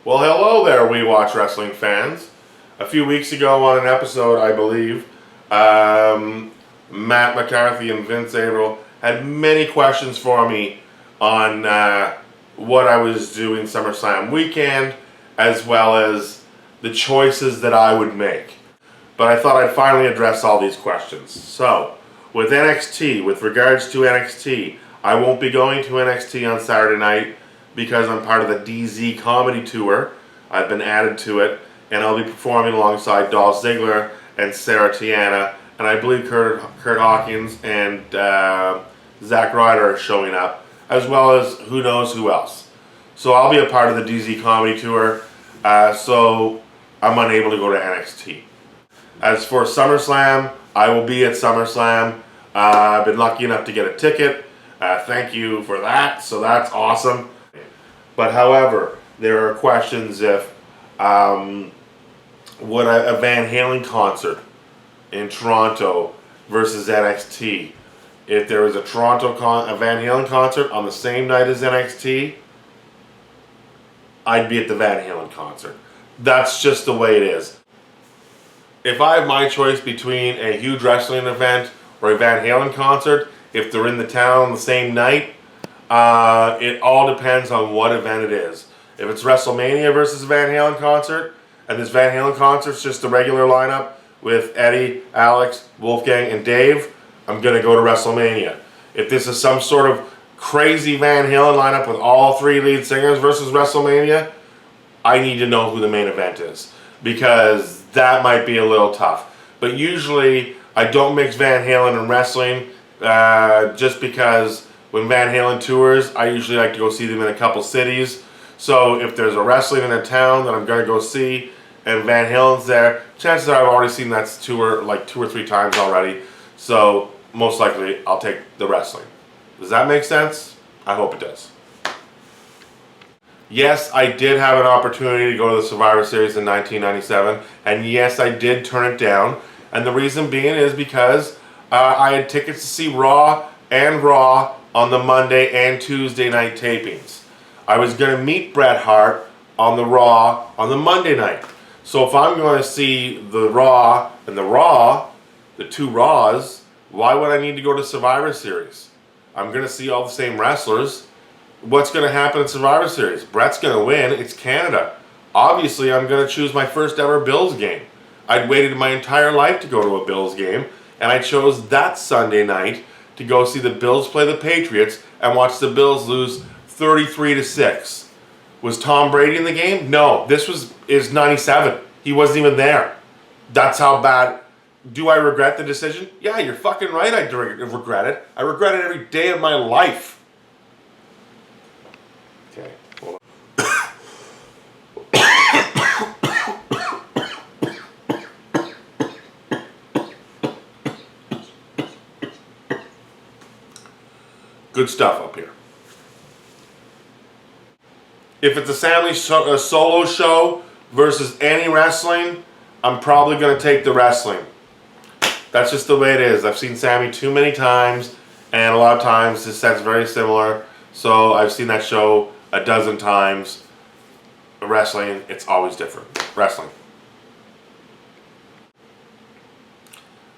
Well, hello there, We Watch Wrestling fans. A few weeks ago on an episode, I believe, Matt McCarthy and Vince Averill had many questions for me on what I was doing SummerSlam weekend, as well as the choices that I would make. But I thought I'd finally address all these questions. So, with NXT, with regards to NXT, I won't be going to NXT on Saturday night because I'm part of the DZ Comedy Tour. I've been added to it, and I'll be performing alongside Dolph Ziggler and Sarah Tiana, and I believe Kurt Hawkins and Zack Ryder are showing up, as well as who knows who else. So I'll be a part of the DZ Comedy Tour, so I'm unable to go to NXT. As for SummerSlam, I will be at SummerSlam. I've been lucky enough to get a ticket. Thank you for that, so that's awesome. But however, there are questions if would a Van Halen concert in Toronto versus NXT, if there was a Van Halen concert on the same night as NXT, I'd be at the Van Halen concert. That's just the way it is. If I have my choice between a huge wrestling event or a Van Halen concert, if they're in the town on the same night, it all depends on what event it is. If it's WrestleMania versus Van Halen concert, and this Van Halen concert's just a regular lineup with Eddie, Alex, Wolfgang, and Dave, I'm going to go to WrestleMania. If this is some sort of crazy Van Halen lineup with all three lead singers versus WrestleMania, I need to know who the main event is, because that might be a little tough. But usually, I don't mix Van Halen and wrestling, just because when Van Halen tours, I usually like to go see them in a couple cities. So if there's a wrestling in a town that I'm going to go see, and Van Halen's there, chances are I've already seen that tour like 2 or 3 times already. So most likely, I'll take the wrestling. Does that make sense? I hope it does. Yes, I did have an opportunity to go to the Survivor Series in 1997, and yes, I did turn it down. And the reason being is because I had tickets to see Raw and Raw on the Monday and Tuesday night tapings. I was going to meet Bret Hart on the Raw on the Monday night. So if I'm going to see the Raw and the Raw, the 2 Raws, why would I need to go to Survivor Series? I'm going to see all the same wrestlers. What's going to happen in Survivor Series? Bret's going to win. It's Canada. Obviously, I'm going to choose my first ever Bills game. I'd waited my entire life to go to a Bills game, and I chose that Sunday night to go see the Bills play the Patriots and watch the Bills lose 33-6. Was Tom Brady in the game? No. This is 97. He wasn't even there. That's how bad. Do I regret the decision? Yeah, you're fucking right I regret it. I regret it every day of my life. Okay, hold on. Good stuff up here. If it's a Sammy solo show versus any wrestling, I'm probably going to take the wrestling. That's just the way it is. I've seen Sammy too many times, and a lot of times his set's very similar. So I've seen that show a dozen times. Wrestling, it's always different. Wrestling.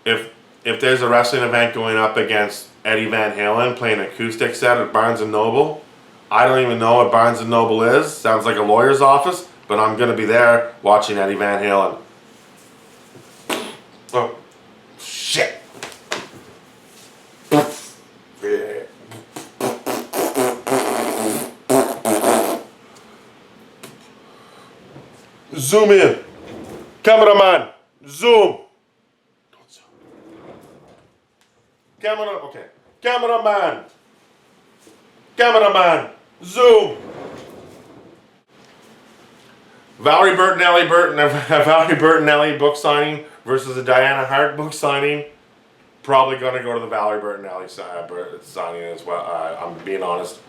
If there's a wrestling event going up against Eddie Van Halen playing an acoustic set at Barnes & Noble, I don't even know what Barnes & Noble is. Sounds like a lawyer's office, but I'm going to be there watching Eddie Van Halen. Oh, shit. Zoom in. Cameraman, zoom. Don't zoom. Okay. Cameraman, zoom. Valerie Bertinelli book signing versus a Diana Hart book signing. Probably going to go to the Valerie Bertinelli signing as well. I'm being honest.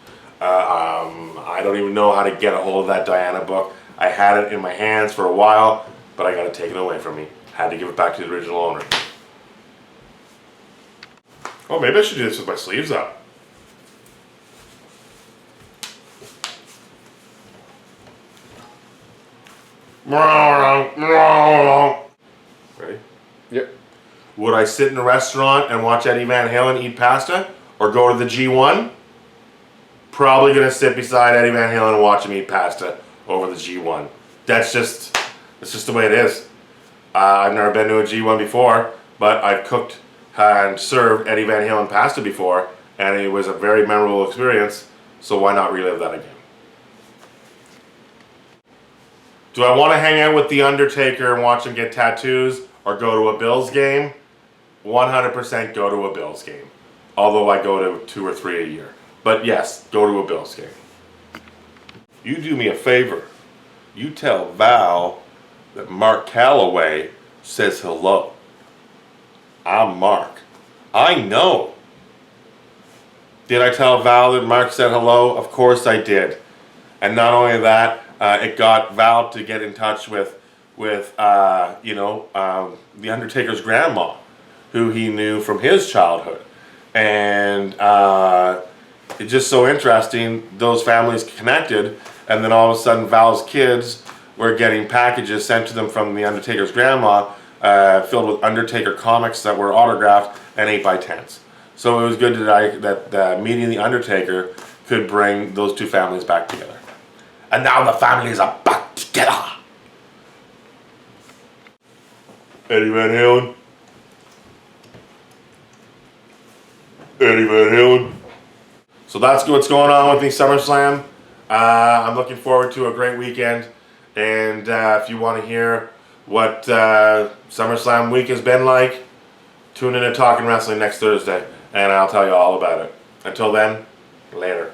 I don't even know how to get a hold of that Diana book. I had it in my hands for a while, but I got it taken away from me. Had to give it back to the original owner. Oh, maybe I should do this with my sleeves up. Ready? Yep. Would I sit in a restaurant and watch Eddie Van Halen eat pasta, or go to the G1? Probably gonna sit beside Eddie Van Halen and watch him eat pasta over the G1. That's just the way it is. I've never been to a G1 before, but I've cooked and served Eddie Van Halen pasta before, and it was a very memorable experience, so why not relive that again? Do I want to hang out with The Undertaker and watch him get tattoos, or go to a Bills game? 100% go to a Bills game. Although I go to 2 or 3 a year. But yes, go to a Bills game. You do me a favor. You tell Val that Mark Calloway says hello. I'm Mark. I know. Did I tell Val that Mark said hello? Of course I did. And not only that, it got Val to get in touch with The Undertaker's grandma, who he knew from his childhood. And it's just so interesting, those families connected, and then all of a sudden Val's kids were getting packages sent to them from The Undertaker's grandma, filled with Undertaker comics that were autographed and 8x10s. So it was good that meeting The Undertaker could bring those two families back together. And now the families are back together. Eddie Van Halen. Eddie Van Halen. So that's what's going on with the SummerSlam. I'm looking forward to a great weekend. And if you want to hear what SummerSlam week has been like, tune in to Talking Wrestling next Thursday, and I'll tell you all about it. Until then, later.